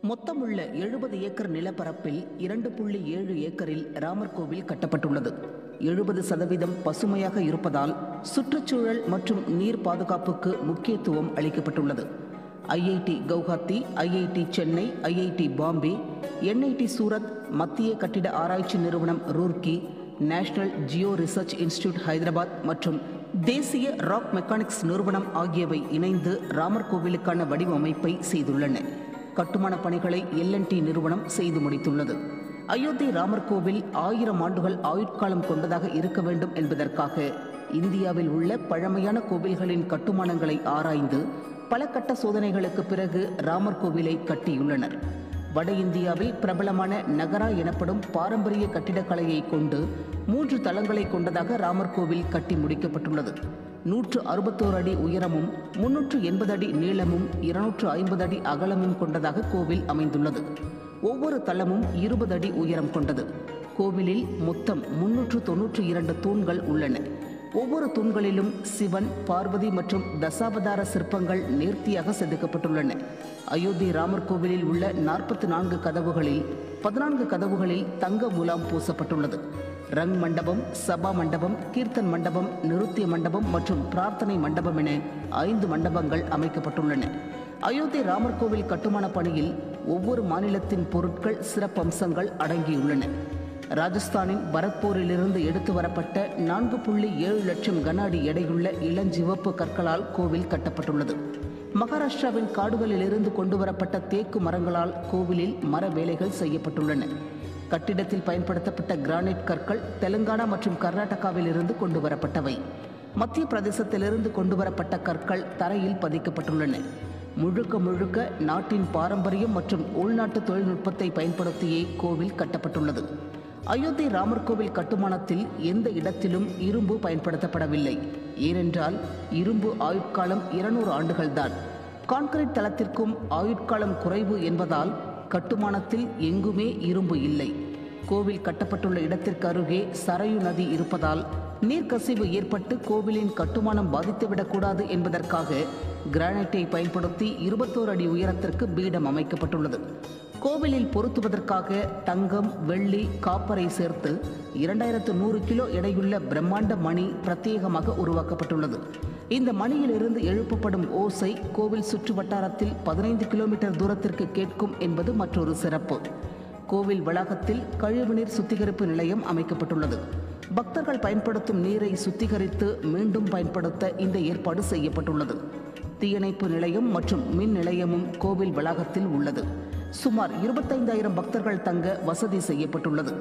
மொத்தமுள்ள 70 ஏக்கர் நிலப்பரப்பில் 2.7 ஏக்கரில் ராமர் கோவில் கட்டப்பட்டுள்ளது. 70% பசுமையாக இருப்பதால் சுற்றுச்சூழல் மற்றும் நீர் பாதுகாப்புக்கு முக்கியத்துவம் அளிக்கப்பட்டுள்ளது. IIT Guwahati, IIT Chennai, IIT Bombay, NIT Surat, மத்திய கட்டிட ஆராய்ச்சி நிறுவனம் Roorkee, national Jio research institute Hyderabad மற்றும் தேசிய ராக் மெக்கானிக்ஸ் நிறுவனம் ஆகியவை இணைந்து ராமர் கோவிலுக்கான வடிவமைப்பை செய்துள்ளன. கட்டுமான பணிகளை எல்&டி நிறுவனம் செய்து முடித்துள்ளது. அயோத்தி ராமர் கோவில் 1000 ஆண்டுகள் ஆயுட்காலம் கொண்டதாக இருக்க வேண்டும் என்பதற்காக இந்தியாவில் உள்ள பழமையான கோவில்களின் கட்டுமானங்களை ஆராய்ந்து பல கட்ட சோதனைகளுக்கு பிறகு ராமர் கோவிலை கட்டியுள்ளனர். வட இந்தியாவில் பிரபலமான நகரா எனப்படும் பாரம்பரிய கட்டிடக்கலையை கொண்டு 3 தளங்களை கொண்டதாக ராமர் கோவில் கட்டி முடிக்கப்பட்டுள்ளது. 161 அடி உயரமும் 380 அடி நீளமும் 250 அடி அகலமும் கொண்டதாக கோவில் அமைந்துள்ளது. ஒவ்வொரு தளமும் 20 அடி உயரம் கொண்டது. கோவிலில் மொத்தம் 392 தூண்கள் உள்ளன. ஒவ்வொரு தூண்களிலும் சிவன், பார்வதி மற்றும் தசாவதார சிற்பங்கள் நேர்த்தியாக செதுக்கப்பட்டுள்ளன. அயோத்தி ராமர் கோவிலில் உள்ள 44 கதவுகளில் 14 கதவுகளில் தங்க முலாம் பூசப்பட்டுள்ளது. ரங் மண்டபம், சபா மண்டபம், கீர்த்தன் மண்டபம், நிருத்திய மண்டபம் மற்றும் பிரார்த்தனை மண்டபம் என 5 மண்டபங்கள் அமைக்கப்பட்டுள்ளன. அயோத்தி ராமர் கோவில் கட்டுமான பணியில் ஒவ்வொரு மாநிலத்தின் பொருட்கள், சிறப்பம்சங்கள் அடங்கியுள்ளன. ராஜஸ்தானின் பரத்பூரிலிருந்து எடுத்து வரப்பட்ட 4.7 லட்சம் கன அடி எடையுள்ள இளஞ்சிவப்பு கற்களால் கோவில் கட்டப்பட்டுள்ளது. மகாராஷ்டிராவின் காடுகளிலிருந்து கொண்டு வரப்பட்ட தேக்கு மரங்களால் கோவிலில் மர வேலைகள் செய்யப்பட்டுள்ளன. கட்டிடத்தில் பயன்படுத்தப்பட்ட கிரானைட் கற்கள் தெலுங்கானா மற்றும் கர்நாடகாவில் இருந்து கொண்டு வரப்பட்டவை. மத்திய பிரதேசத்திலிருந்து கொண்டு வரப்பட்ட கற்கள் தரையில் பதிக்கப்பட்டுள்ளன. முழுக்க முழுக்க நாட்டின் பாரம்பரியம் மற்றும் உள்நாட்டு தொழில்நுட்பத்தை பயன்படுத்தியே கோவில் கட்டப்பட்டுள்ளது. அயோத்தி ராமர் கோவில் கட்டுமானத்தில் எந்த இடத்திலும் இரும்பு பயன்படுத்தப்படவில்லை. ஏனென்றால் இரும்பு ஆயுட்காலம் 200 ஆண்டுகள்தான். கான்கிரீட் தளத்திற்கும் ஆயுட்காலம் குறைவு என்பதால் கட்டுமானத்தில் எங்குமே இரும்பு இல்லை. கோவில் கட்டப்பட்டுள்ள இடத்திற்கு அருகே சரையு நதி இருப்பதால் நீர்க்கசிவு ஏற்பட்டு கோவிலின் கட்டுமானம் பாதித்துவிடக்கூடாது என்பதற்காக கிரானைட்டை பயன்படுத்தி 21 அடி உயரத்திற்கு பீடம் அமைக்கப்பட்டுள்ளது. கோவிலில் பொருத்துவதற்காக தங்கம், வெள்ளி, காப்பரை சேர்த்து 2100 கிலோ எடையுள்ள பிரம்மாண்ட மணி பிரத்யேகமாக உருவாக்கப்பட்டுள்ளது. இந்த மணியிலிருந்து எழுப்பப்படும் ஓசை கோவில் சுற்று வட்டாரத்தில் 15 கிலோமீட்டர் தூரத்திற்கு கேட்கும் என்பது மற்றொரு சிறப்பு. கோவில் வளாகத்தில் கழிவுநீர் சுத்திகரிப்பு நிலையம் அமைக்கப்பட்டுள்ளது. பக்தர்கள் பயன்படுத்தும் நீரை சுத்திகரித்து மீண்டும் பயன்படுத்த இந்த ஏற்பாடு செய்யப்பட்டுள்ளது. தீயணைப்பு நிலையம் மற்றும் மின் நிலையமும் கோவில் வளாகத்தில் உள்ளது. சுமார் 25,000 பக்தர்கள் தங்க வசதி செய்யப்பட்டுள்ளது.